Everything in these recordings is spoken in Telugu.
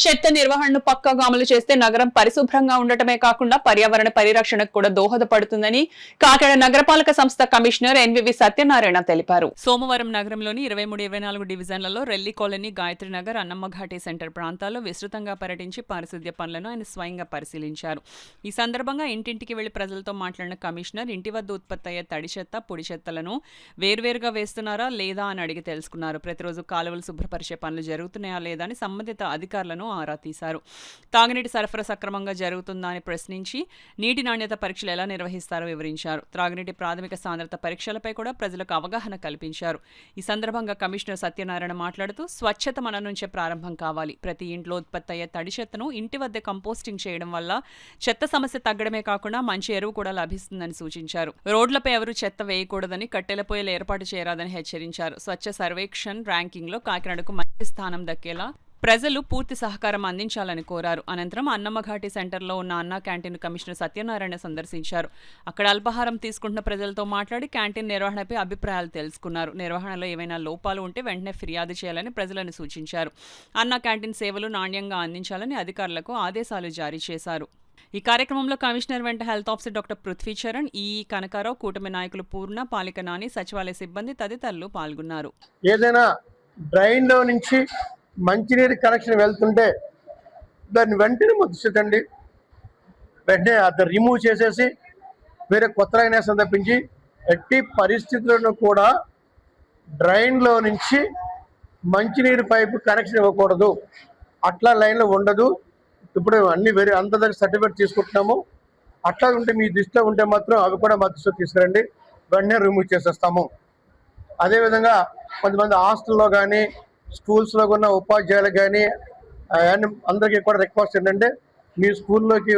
చెత్త నిర్వహణను పక్కాగా అమలు చేస్తే నగరం పరిశుభ్రంగా ఉండటమే కాకుండా పర్యావరణ పరిరక్షణకు కూడా దోహదపడుతుందని కాకినాడ నగరపాలక సంస్థ కమిషనర్ ఎన్వివి సత్యనారాయణ తెలిపారు. సోమవారం నగరంలోని 23-24 డివిజన్లలో రెల్లి కాలనీ, గాయత్రి నగర్, అన్నమ్మ ఘాటి సెంటర్ ప్రాంతాల్లో విస్తృతంగా పర్యటించి పారిశుద్ధ్య పనులను ఆయన స్వయంగా పరిశీలించారు. ఈ సందర్భంగా ఇంటింటికి వెళ్లి ప్రజలతో మాట్లాడిన కమిషనర్ ఇంటి వద్ద ఉత్పత్తి అయ్యే తడి చెత్త, పొడి చెత్తలను వేర్వేరుగా వేస్తున్నారా లేదా అని అడిగి తెలుసుకున్నారు. ప్రతిరోజు కాలువలు శుభ్రపరిచే పనులు జరుగుతున్నాయా లేదా అని సంబంధిత అధికారులను ఆరా తీశారు. తాగునీటి సరఫరా సక్రమంగా జరుగుతుందా అని ప్రశ్నించి నీటి నాణ్యత పరీక్షలు ఎలా నిర్వహిస్తారో వివరించారు. త్రాగునీటి ప్రాథమిక సాంద్రత పరీక్షలపై కూడా ప్రజలకు అవగాహన కల్పించారు. ఈ సందర్భంగా కమిషనర్ సత్యనారాయణ మాట్లాడుతూ స్వచ్ఛత మన నుంచే ప్రారంభం కావాలి. ప్రతి ఇంట్లో ఉత్పత్తి అయ్యే తడి చెత్తను ఇంటి వద్ద కంపోస్టింగ్ చేయడం వల్ల చెత్త సమస్య తగ్గడమే కాకుండా మంచి ఎరువు కూడా లభిస్తుందని సూచించారు. రోడ్లపై ఎవరూ చెత్త వేయకూడదని, కట్టెల పొయ్యిలు ఏర్పాటు చేయరాదని హెచ్చరించారు. స్వచ్ఛ సర్వేక్షణ్ ర్యాంకింగ్లో కాకినాడకు మంచి స్థానం దక్కేలా ప్రజలు పూర్తి సహకారం అందించాలని కోరారు. అనంతరం అన్నమ్మఘాటి సెంటర్లో ఉన్న అన్నా క్యాంటీన్ కమిషనర్ సత్యనారాయణ సందర్శించారు. అక్కడ అల్పాహారం తీసుకుంటున్న ప్రజలతో మాట్లాడి క్యాంటీన్ నిర్వహణపై అభిప్రాయాలు తెలుసుకున్నారు. నిర్వహణలో ఏవైనా లోపాలు ఉంటే వెంటనే ఫిర్యాదు చేయాలని ప్రజలను సూచించారు. అన్నా క్యాంటీన్ సేవలు నాణ్యంగా అందించాలని అధికారులకు ఆదేశాలు జారీ చేశారు. ఈ కార్యక్రమంలో కమిషనర్ వెంట health officer doctor Prithvi Charan, EE Kanakarao, కూటమి నాయకులు పూర్ణ, పాలిక నాని, సచివాలయ సిబ్బంది తదితరులు పాల్గొన్నారు. ఏదైనా డ్రైన్లో నుంచి మంచినీరు కనెక్షన్ వెళ్తుంటే దాన్ని వెంటనే ముద్దించండి. వెంటనే అది రిమూవ్ చేసేసి వేరే కొత్త లైన్ వేసం తప్పించి ఎట్టి పరిస్థితులను కూడా డ్రైన్లో నుంచి మంచినీరు పైపు కనెక్షన్ ఇవ్వకూడదు. అట్లా లైన్లో ఉండదు. ఇప్పుడు అన్ని వేరే అంత దగ్గర సర్టిఫికేట్ తీసుకుంటున్నాము. అట్లా ఉంటే మీ దృష్టిలో ఉంటే మాత్రం అవి కూడా మా దృష్టిలో తీసుకురండి, వెంటనే రిమూవ్ చేసేస్తాము. అదేవిధంగా కొంతమంది హాస్టల్లో కానీ స్కూల్స్లో ఉన్న ఉపాధ్యాయులకు కానీ అందరికీ కూడా రిక్వెస్ట్ ఏంటంటే, మీ స్కూల్లోకి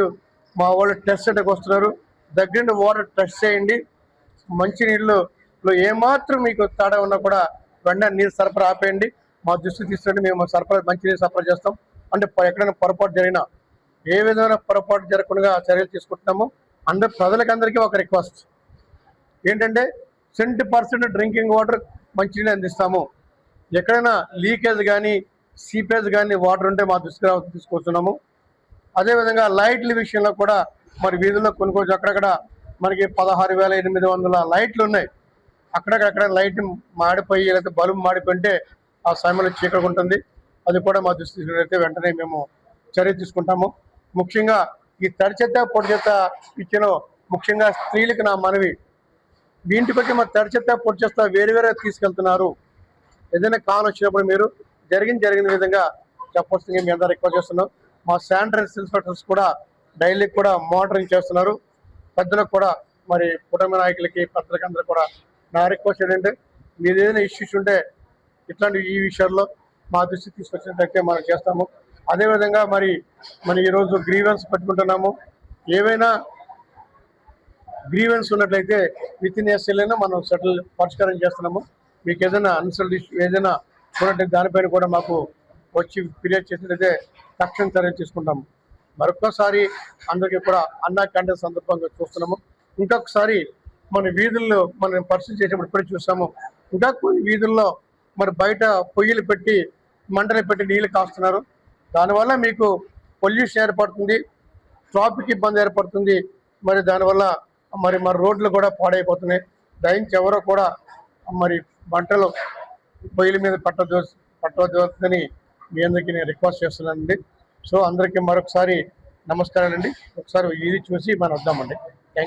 మా వాళ్ళు టెస్ట్ సెంటర్కి వస్తున్నారు, దగ్గర వాటర్ టెస్ట్ చేయండి. మంచినీళ్ళలో ఏమాత్రం మీకు తేడా ఉన్నా కూడా వెంటనే నీరు సరఫరా ఆపేయండి, మా దృష్టికి తీసుకురండి. మేము మంచినీరు సరఫరా చేస్తాం. అంటే ఎక్కడైనా పొరపాటు జరిగినా ఏ విధమైన పొరపాటు జరగకుండా చర్యలు తీసుకుంటున్నాము. ప్రజలకందరికీ ఒక రిక్వెస్ట్ ఏంటంటే 70% డ్రింకింగ్ వాటర్ మంచినీళ్ళు అందిస్తాము. ఎక్కడైనా లీకేజ్ కానీ సీపేజ్ కానీ వాటర్ ఉంటే మా దృష్టికి తీసుకొస్తున్నాము. అదేవిధంగా లైట్ల విషయంలో కూడా మరి వీధుల్లో కొనుక్కోవచ్చు. అక్కడక్కడ మనకి 16,800 లైట్లు ఉన్నాయి. అక్కడక్కడ లైట్ మాడిపోయి లేకపోతే బల్బు మాడిపోయింటే ఆ సమయంలో చీకటి ఉంటుంది. అది కూడా మా దృష్టికి అయితే వెంటనే మేము చర్య తీసుకుంటాము. ముఖ్యంగా ఈ తడి చెత్త, పొడి చెత్త ఇచ్చిన ముఖ్యంగా స్త్రీలకు నా మనవి, ఇంటికి వచ్చి మా తడి చెత్త, పొడి చెత్త వేరువేరే తీసుకెళ్తున్నారు. ఏదైనా కాల్ వచ్చినప్పుడు మీరు జరిగిన విధంగా చెప్పొస్తుంది. మీ అందరూ రిక్వెస్ట్ చేస్తున్నాం. మా శానిటరీ ఇన్స్పెక్టర్స్ కూడా డైలీ కూడా మానిటరింగ్ చేస్తున్నారు. పెద్దలకు కూడా మరి కుటుంబ నాయకులకి, పెద్దలకందరూ కూడా నా రిక్వెస్ట్ ఏంటంటే, మీరు ఏదైనా ఇష్యూస్ ఉంటే ఇట్లాంటి ఈ విషయాల్లో మా దృష్టికి తీసుకొచ్చినట్లయితే మనం చేస్తాము. అదేవిధంగా మరి ఈరోజు గ్రీవెన్స్ పెట్టుకుంటున్నాము. ఏవైనా గ్రీవెన్స్ ఉన్నట్లయితే విత్ ఇన్ ఎస్ఎల్ఏనా మనం పరిష్కారం చేస్తున్నాము. మీకు ఏదైనా అన్సల్డ్ ఇష్యూ ఏదైనా ఉన్నట్టు దానిపైన కూడా మాకు వచ్చి ఫిర్యాదు చేసినట్లయితే తక్షణ చర్యలు తీసుకుంటాము. మరొకసారి అందరికీ కూడా అన్నా క్యాంటీన్ సందర్భంగా చూస్తున్నాము. ఇంకొకసారి మన వీధుల్లో మనం పరిస్థితి చేసినప్పుడు ఇప్పుడే చూస్తాము. ఇంకా కొన్ని వీధుల్లో మరి బయట పొయ్యిలు పెట్టి మంటలు పెట్టి నీళ్లు కాస్తున్నారు. దానివల్ల మీకు పొల్యూషన్ ఏర్పడుతుంది, ట్రాఫిక్ ఇబ్బంది ఏర్పడుతుంది. మరి దానివల్ల మరి రోడ్లు కూడా పాడైపోతున్నాయి. దయించి ఎవరో కూడా మరి మంటలు పొయ్యిల మీద పట్టవద్దని మీ అందరికీ నేను రిక్వెస్ట్ చేస్తున్నానండి. సో అందరికీ మరొకసారి నమస్కారాలండి. ఒకసారి ఇది చూసి మనం వద్దామండి.